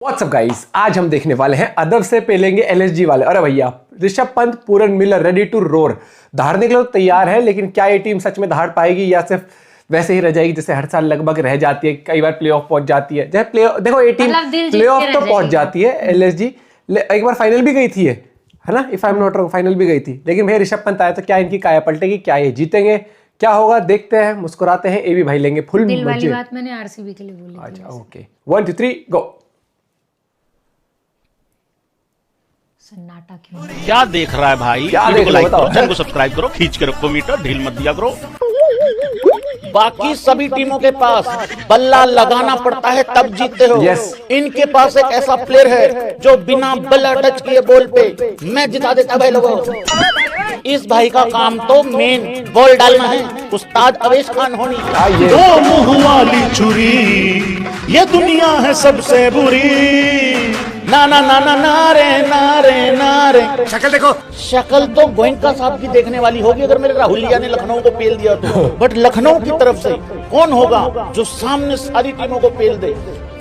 WhatsApp guys, आज हम देखने वाले हैं अदब से पेलेंगे एलएसजी वाले। अरे भैया, ऋषभ पंत, पूरन मिलर रेडी टू रोर। दहाड़ने के लिए तो तैयार है, लेकिन क्या ये टीम सच में दहाड़ पाएगी या सिर्फ वैसे ही रह जाएगी जैसे हर साल लगभग रह जाती है। कई बार प्लेऑफ पहुंच जाती है। जैसे देखो ये टीम प्लेऑफ तो पहुंच जाती है एलएसजी। एक बार फाइनल भी गई थी है ना, if I am not wrong, final भी गई थी। लेकिन भैया ऋषभ पंत आया तो क्या इनकी काया पलटेगी, क्या ये जीतेंगे, क्या होगा, देखते हैं, मुस्कुराते हैं। ए भी भाई लेंगे फुल दिल वाली बात मैंने आरसीबी के लिए बोली थी। अच्छा ओके, 1 2 3 गो। सन्नाटा क्यों? क्या देख रहा है भाई? क्या देख रहा है बताओ। चैनल को सब्सक्राइब करो, खींच के रखो मीटर, ढील मत दिया करो। बाकी सभी टीमों के पास बल्ला लगाना पड़ता है तब जीतते हो। Yes. इनके पास एक ऐसा प्लेयर है जो बिना बल्ला टच किए बॉल पे मैच जिता देता है भाई लोगों। इस भाई का काम तो मेन बॉल डालना है। उस्ताद अवेश खान होनी। दो मुंह वाली छुरी, ये दुनिया है सबसे बुरी। ना ना ना ना नारे नारे नारे। शक्ल देखो, शक्ल तो गोयनका साहब की देखने वाली होगी अगर मेरे राहुलिया ने लखनऊ को पेल दिया तो। बट लखनऊ की तरफ से कौन होगा जो सामने सारी टीमों को पेल दे?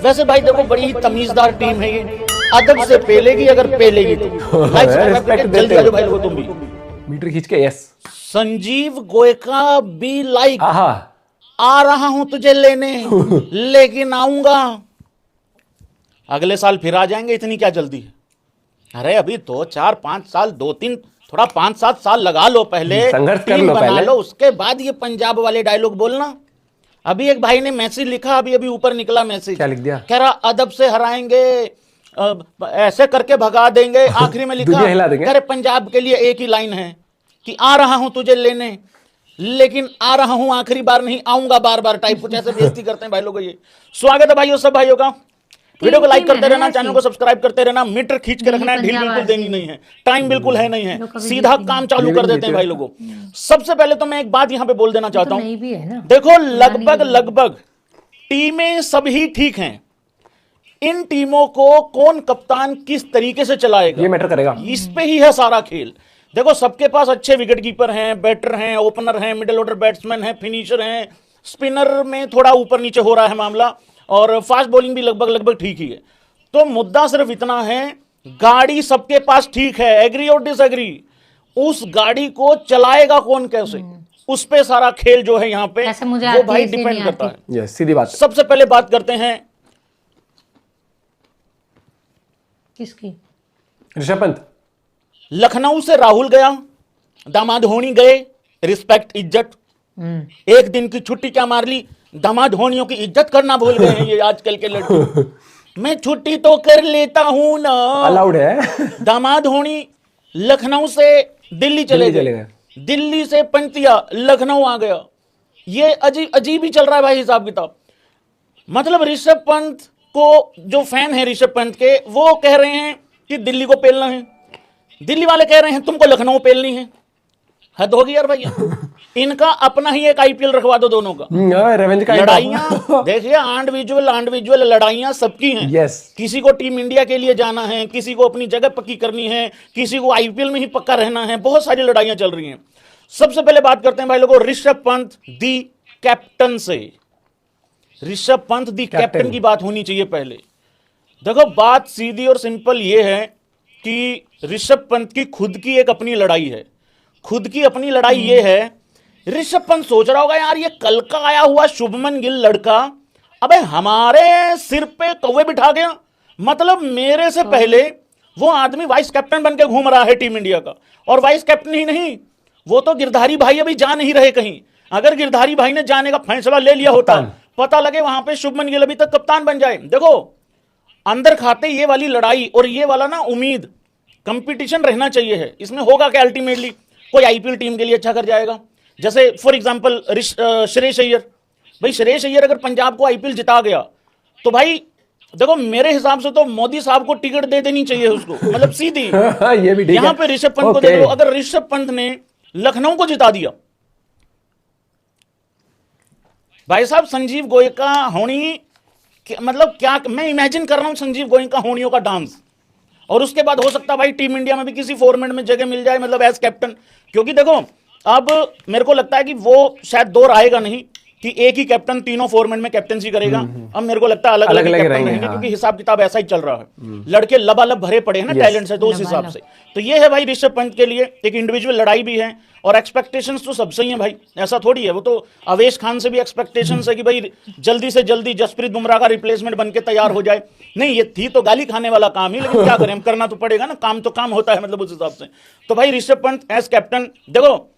वैसे भाई देखो, बड़ी ही तमीजदार टीम है ये। अदब से पेलेगी अगर पेलेगी तो। जल्दी आ जाओ भाई लोगों, तुम भी मीटर खींच के। यस, संजीव गोयका बी लाइक। आहा, आ रहा हूं तुझे लेने, लेकिन आऊंगा अगले साल फिर आ जाएंगे। इतनी क्या जल्दी है? अरे अभी 2 4 5 साल, 2 3 थोड़ा 5 7 साल लगा लो, पहले संघर्ष कर टीम लो बना पहले। लो, उसके बाद ये पंजाब वाले डायलॉग बोलना। अभी एक भाई ने मैसेज लिखा, अभी अभी ऊपर निकला मैसेज। क्या लिख दिया? कह रहा अदब से हराएंगे, ऐसे करके भगा देंगे। आखिरी में लिखा, दुनिया हिला देंगे। कह रहे पंजाब के लिए एक ही लाइन है कि आ रहा हूं तुझे लेने, लेकिन आ रहा हूं आखिरी बार नहीं, आऊंगा बार बार टाइप कुछ ऐसे बेइज्जती करते हैं भाई लोगों। ये स्वागत है भाइयों, सब भाइयों का। वीडियो को लाइक करते रहना, चैनल को सब्सक्राइब करते रहना, मीटर खींच के रखना है, ढील बिल्कुल देनी नहीं है, टाइम बिल्कुल है नहीं है, सीधा काम चालू कर देते हैं भाई लोगों। सबसे पहले तो मैं एक बात यहां पे बोल देना चाहता हूं। नहीं भी है ना, देखो, लगभग टीमें सभी ठीक हैं। इन टीमों को कौन कप्तान किस तरीके से चलाएगा, ये मैटर करेगा। इस पे ही है सारा खेल। देखो, सबके पास अच्छे विकेट कीपर हैं, बैटर हैं, ओपनर हैं, मिडिल ऑर्डर बैट्समैन हैं, फिनिशर हैं। स्पिनर में थोड़ा ऊपर नीचे हो रहा है मामला, और फास्ट बॉलिंग भी लगभग ठीक ही है। तो मुद्दा सिर्फ इतना है, गाड़ी सबके पास ठीक है, एग्री और डिसएग्री। उस गाड़ी को चलाएगा कौन, कैसे, उस पे सारा खेल जो है यहाँ पे वो भाई डिपेंड करता है। यस, सीधी बात। सबसे पहले बात करते हैं किसकी? ऋषभ पंत। लखनऊ से राहुल गया, दामाद होनी गए, रिस्पेक्ट इज्जत। एक दिन की छुट्टी क्या मार ली, दामाद होनियों की इज्जत करना भूल गए हैं ये आजकल के लड़के। मैं छुट्टी तो कर लेता हूं ना, अलाउड है। दामाद होनी लखनऊ से दिल्ली चले गए, दिल्ली से पंतिया लखनऊ आ गया। ये अजीब ही चल रहा है भाई हिसाब किताब। मतलब ऋषभ पंत को, जो फैन है ऋषभ पंत के, वो कह रहे हैं कि दिल्ली को पेलना है, दिल्ली वाले कह रहे हैं तुमको लखनऊ पेलनी है। हद होगी यार भैया। इनका अपना ही एक आईपीएल रखवा दो दोनों का। रेवेंज का लड़ाइयां देखिए, आंडिविजुअल लड़ाइयां सबकी हैं। Yes. किसी को टीम इंडिया के लिए जाना है, किसी को अपनी जगह पक्की करनी है, किसी को आईपीएल में ही पक्का रहना है, बहुत सारी लड़ाइयां चल रही हैं। सबसे पहले बात करते हैं भाई लोगों ऋषभ पंत दी कैप्टन से। ऋषभ पंत दी कैप्टन की बात होनी चाहिए पहले। देखो, बात सीधी और सिंपल ये है कि ऋषभ पंत की खुद की एक अपनी लड़ाई है। खुद की अपनी लड़ाई ये है, ऋषभ पंत सोच रहा होगा यार, ये कल का आया हुआ शुभमन गिल लड़का अबे हमारे सिर पे कौवे बिठा गया। मतलब मेरे से पहले वो आदमी वाइस कैप्टन बन के घूम रहा है टीम इंडिया का। और वाइस कैप्टन ही नहीं, वो तो गिरधारी भाई अभी जा नहीं रहे कहीं। अगर गिरधारी भाई ने जाने का फैसला ले लिया होता, पता लगे वहां पे शुभमन गिल अभी तक कप्तान बन जाए। देखो, अंदर खाते ये वाली लड़ाई और ये वाला ना उम्मीद, कंपटीशन रहना चाहिए है। इसमें होगा क्या, अल्टीमेटली कोई आईपीएल टीम के लिए अच्छा कर जाएगा। जैसे फॉर एग्जांपल श्रेयस अय्यर। भाई श्रेयस अय्यर अगर पंजाब को आईपीएल जिता गया तो भाई देखो, मेरे हिसाब से तो मोदी साहब को टिकट दे देनी चाहिए उसको, मतलब सीधी। ये भी यहां पे ऋषभ पंत को देख लो, अगर ऋषभ पंत ने लखनऊ को जिता दिया, भाई साहब संजीव गोयका होनी, मतलब क्या मैं इमेजिन कर रहा हूं संजीव गोयका होनियों का डांस। और उसके बाद हो सकता है भाई टीम इंडिया में भी किसी फॉर्मेट में जगह मिल जाए, मतलब एज कैप्टन। क्योंकि देखो, अब मेरे को लगता है कि वो शायद दौर आएगा नहीं, कि एक ही कैप्टन तीनों फॉर्मेट में कैप्टनसी करेगा। अब मेरे को लगता है अलग अलग अलग-अलग कैप्टन रहेंगे, रहेंगे, हाँ। क्योंकि हिसाब किताब ऐसा ही चल रहा है। लड़के लबालब भरे पड़े हैं ना टैलेंट से, तो उस हिसाब से तो ये है भाई ऋषभ पंत के लिए एक इंडिविजुअल लड़ाई भी है, और एक्सपेक्टेशंस तो सबसे ही है भाई, ऐसा थोड़ी है। वो तो अवेश खान से भी एक्सपेक्टेशंस है कि भाई जल्दी से जल्दी जसप्रीत बुमराह का रिप्लेसमेंट बन के तैयार हो जाए। नहीं, ये थी तो गाली खाने वाला काम ही, लेकिन क्या करें, हम करना तो पड़ेगा ना, काम तो काम होता है, मतलब उस हिसाब से। तो भाई ऋषभ पंत एज कैप्टन, देखो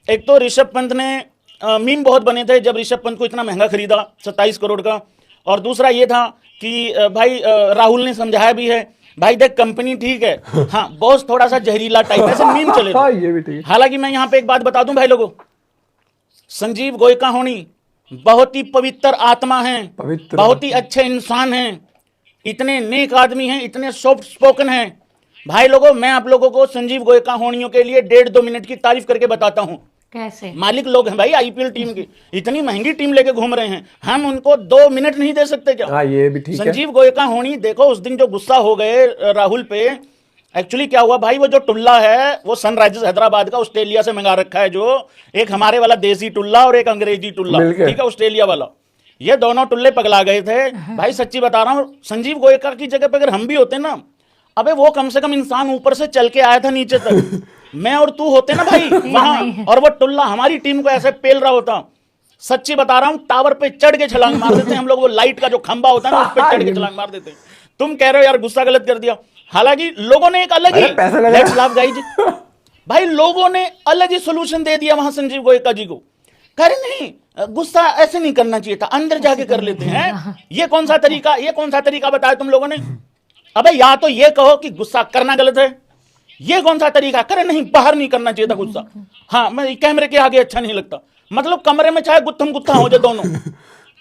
एक तो ऋषभ पंत ने मीम बहुत बने थे जब ऋषभ पंत को इतना महंगा खरीदा 27 करोड़ का, और दूसरा ये था कि भाई राहुल ने समझाया भी है, भाई देख कंपनी ठीक है, हाँ बॉस थोड़ा सा जहरीला टाइप, ऐसे मीम चले थे। हाँ, ये भी ठीक है। हालांकि मैं यहां पे एक बात बता दूं भाई लोगों, संजीव गोयका होनी बहुत ही पवित्र आत्मा है, पवित्र बहुत ही अच्छे इंसान हैं, इतने नेक आदमी हैं, इतने सॉफ्ट स्पोकन हैं भाई लोगों। मैं आप लोगों को संजीव गोयका होनियों के लिए 1.5-2 मिनट की तारीफ करके बताता हूं। कैसे? मालिक लोग हैं भाई आईपीएल टीम की, इतनी महंगी टीम लेके घूम रहे हैं, हम उनको 2 मिनट नहीं दे सकते क्या? हाँ, ये भी ठीक है। संजीव गोयका होनी, देखो उस दिन जो गुस्सा हो गए राहुल पे, एक्चुअली क्या हुआ भाई, वो जो टुल्ला है वो सनराइजर्स हैदराबाद का ऑस्ट्रेलिया से मंगा रखा है, जो एक हमारे वाला देसी टुल्ला और एक अंग्रेजी टुल्ला, मिलके। ठीक है, ऑस्ट्रेलिया वाला, ये दोनों टुल्ले पगला गए थे भाई। सच्ची बता रहा हूं, संजीव गोयका की जगह पे अगर हम भी होते ना, अबे वो कम से कम इंसान ऊपर से चल के आया था नीचे तक, मैं और तू होते ना भाई वहां, और वो टुल्ला हमारी टीम को ऐसे पेल रहा होता, सच्ची बता रहा हूं, टावर पे चढ़ के छलांग मार देते हम लोग, वो लाइट का जो खंबा होता है ना, उस पे चढ़ के छलांग मार देते। तुम कह रहे हो यार गुस्सा गलत कर दिया, हालांकि लोगों ने एक अलग ही, पैसा लगा। लेट्स लाफ गाइज, भाई लोगों ने अलग ही सोल्यूशन दे दिया वहां संजीव गोयका जी को, कह रहे नहीं गुस्सा ऐसे नहीं करना चाहिए था, अंदर जाके कर लेते हैं। ये कौन सा तरीका बताया तुम लोगों ने? अबे या तो ये कहो कि गुस्सा करना गलत है, ये कौन सा तरीका? करे नहीं, बाहर नहीं करना चाहिए था गुस्सा, हाँ मैं कैमरे के आगे अच्छा नहीं लगता, मतलब कमरे में चाहे गुत्थम गुत्था हो जाए दोनों,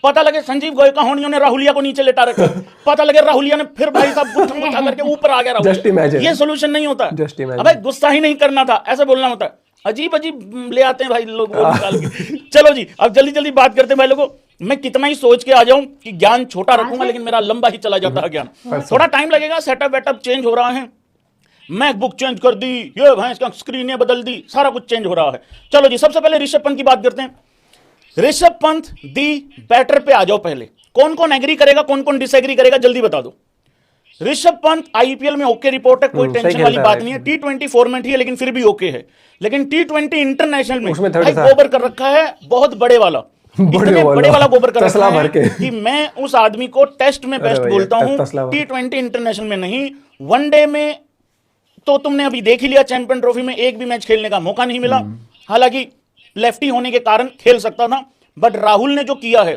पता लगे संजीव गोयका होनियों ने राहुलिया को नीचे लेटा रखा, पता लगे राहुलिया ने फिर भाई साहब गुत्थम गुत्था करके ऊपर आ गया Just राहुलिया, imagine. ये सोल्यूशन नहीं होता। Just imagine. अबे गुस्सा ही नहीं करना था, ऐसे बोलना होता है, अजीब अजीब ले आते हैं भाई लोग वो निकाल के। चलो जी, अब जल्दी जल्दी बात करते हैं भाई लोगों। मैं कितना ही सोच के आ जाऊं कि ज्ञान छोटा रखूंगा, लेकिन मेरा लंबा ही चला जाता है ज्ञान, थोड़ा टाइम लगेगा, सेटअप वेटअप चेंज हो रहा है, मैकबुक चेंज कर दी, ये भाई इसका स्क्रीनें बदल दी, सारा कुछ चेंज हो रहा है। चलो जी, सबसे पहले ऋषभ पंत की बात करते हैं। ऋषभ पंत दी बैटर पे आ जाओ पहले, कौन कौन एग्री करेगा, कौन कौन डिसएग्री करेगा, जल्दी बता दो। ऋषभ पंत आईपीएल में ओके रिपोर्ट है, कोई सही टेंशन वाली खेलता बात है। नहीं है, T20 फॉर्मेट ही है लेकिन फिर भी ओके है, लेकिन T20 इंटरनेशनल में उसमें थर्ड भाई था। गोबर कर रखा है बहुत बड़े वाला, इतने बड़े वाला गोबर कर तसला रखा भर के। है कि मैं उस आदमी को टेस्ट में बेस्ट भैया, बोलता हूं, तसला भर। T20 इंटरनेशनल में नहीं, वनडे में तो तुमने अभी देख ही लिया, चैंपियन ट्रॉफी में एक भी मैच खेलने का मौका नहीं मिला, हालांकि लेफ्टी होने के कारण खेल सकता था, बट राहुल ने जो किया है,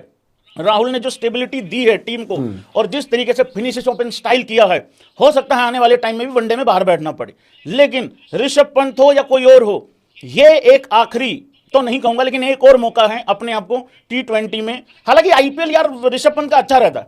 राहुल ने जो स्टेबिलिटी दी है टीम को, और जिस तरीके से फिनिशेस ओपन स्टाइल किया है, हो सकता है आने वाले टाइम में भी वनडे में बाहर बैठना पड़े, लेकिन ऋषभ पंत हो या कोई और हो, ये एक आखिरी तो नहीं कहूंगा, लेकिन एक और मौका है अपने आप को T20 में। हालांकि आईपीएल यार ऋषभ पंत का अच्छा रहता है,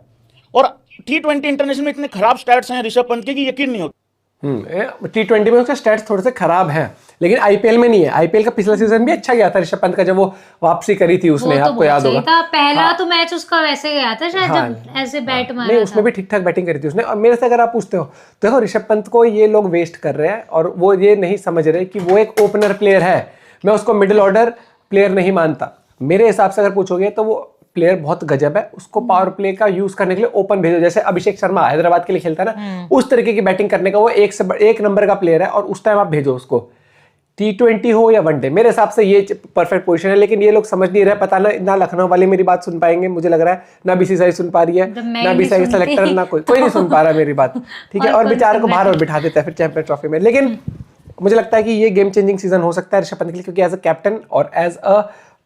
और T20 इंटरनेशनल में इतने खराब स्टैट्स हैं ऋषभ पंत के कि यकीन नहीं होता। T20 में उसके स्टैट्स थोड़े से खराब हैं, लेकिन आईपीएल में नहीं है। आईपीएल का पिछला सीजन भी अच्छा गया था ऋषभ पंत का, जब वो वापसी करी थी उसने, वो तो आपको याद बहुत होगा। सही था, पहला तो मैच उसका वैसे गया था शायद, जब ऐसे बैट मारा नहीं, था। उसमें भी ठीक ठाक बैटिंग करी थी उसने। और मेरे से अगर आप पूछते हो तो देखो, ऋषभ पंत को ये लोग वेस्ट कर रहे हैं, और वो ये नहीं समझ रहे कि वो एक ओपनर प्लेयर है। मैं उसको मिडिल ऑर्डर प्लेयर नहीं मानता। मेरे हिसाब से अगर पूछोगे तो वो प्लेयर बहुत गजब है, उसको पावर प्ले का यूज करने के लिए ओपन भेजो, जैसे अभिषेक शर्मा हैदराबाद के लिए खेलता है ना, उस तरीके की बैटिंग करने का वो एक नंबर का प्लेयर है, और उस टाइम आप भेजो उसको, T20 हो या वनडे। मेरे हिसाब से ये परफेक्ट पोजीशन है, लेकिन ये लोग समझ नहीं रहे। पता ना लखनऊ वाले मेरी बात सुन पाएंगे, मुझे लग रहा है ना बीसीसीआई सुन पा रही है, ना बीसीसीआई सेलेक्टर, ना कोई नहीं सुन पा रहा मेरी बात, ठीक है। और बेचारे को बाहर और बिठा देता है फिर चैंपियन ट्रॉफी में। लेकिन मुझे लगता है कि ये गेम चेंजिंग सीजन हो सकता है ऋषभ पंत के लिए, क्योंकि एज अ कैप्टन और एज अ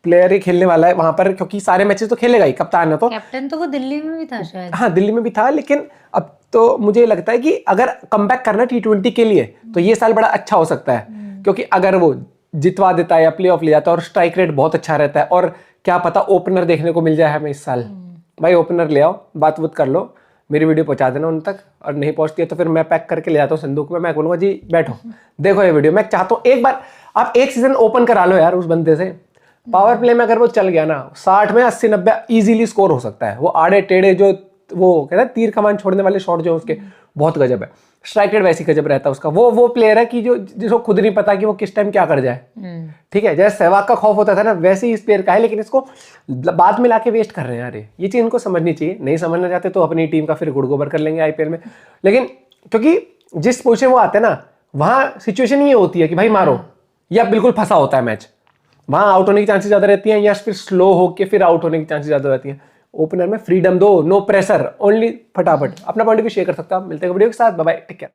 प्लेयर ही खेलने वाला है वहां पर, क्योंकि सारे मैचेस तो खेलेगा ही, कप्तान है तो। कैप्टन तो वो दिल्ली में भी था शायद। हाँ, दिल्ली में भी था, लेकिन अब तो मुझे लगता है कि अगर कमबैक करना T20 के लिए तो ये साल बड़ा अच्छा हो सकता है, क्योंकि अगर वो जितवा देता है या प्ले ऑफ ले जाता है, और स्ट्राइक रेट बहुत अच्छा रहता है, और क्या पता ओपनर देखने को मिल जाए हमें इस साल। भाई ओपनर ले आओ, बात कर लो, मेरी वीडियो पहुंचा देना उन तक, और नहीं पहुंचती है तो फिर मैं पैक करके ले जाता हूँ संदूक में। मैं बोलूंगा जी बैठो, देखो ये वीडियो। मैं चाहता हूँ एक बार आप एक सीजन ओपन करा लो यार उस बंदे से। पावर प्ले में अगर वो चल गया ना, 60 में 80-90 इजीली स्कोर हो सकता है। वो आड़े टेढ़े जो वो कहते हैं तीर कमान छोड़ने वाले शॉट जो उसके बहुत गजब है। स्ट्राइक रेट वैसी गजब रहता है उसका। वो प्लेयर है कि जो जिसको खुद नहीं पता कि वो किस टाइम क्या कर जाए। ठीक है, जैसे सहवाग का खौफ होता था ना, वैसे ही इस प्लेयर का है, लेकिन इसको बाद में लाके वेस्ट कर रहे हैं यार। ये चीज इनको समझनी चाहिए। नहीं समझना चाहते तो अपनी टीम का फिर गुड़गोबर कर लेंगे आईपीएल में। लेकिन क्योंकि जिस पोजीशन वो आते हैं ना, वहां सिचुएशन ये होती है कि भाई मारो, या बिल्कुल फंसा होता है मैच, वहां आउट होने की चांसेस ज्यादा रहती हैं, या फिर स्लो होके फिर आउट होने की चांसेस ज्यादा रहती हैं। ओपनर में फ्रीडम दो, नो प्रेशर, ओनली फटाफट। अपना पॉइंट भी शेयर कर सकता हूं। मिलते हैं वीडियो के साथ, बाय बाय, टेक केयर।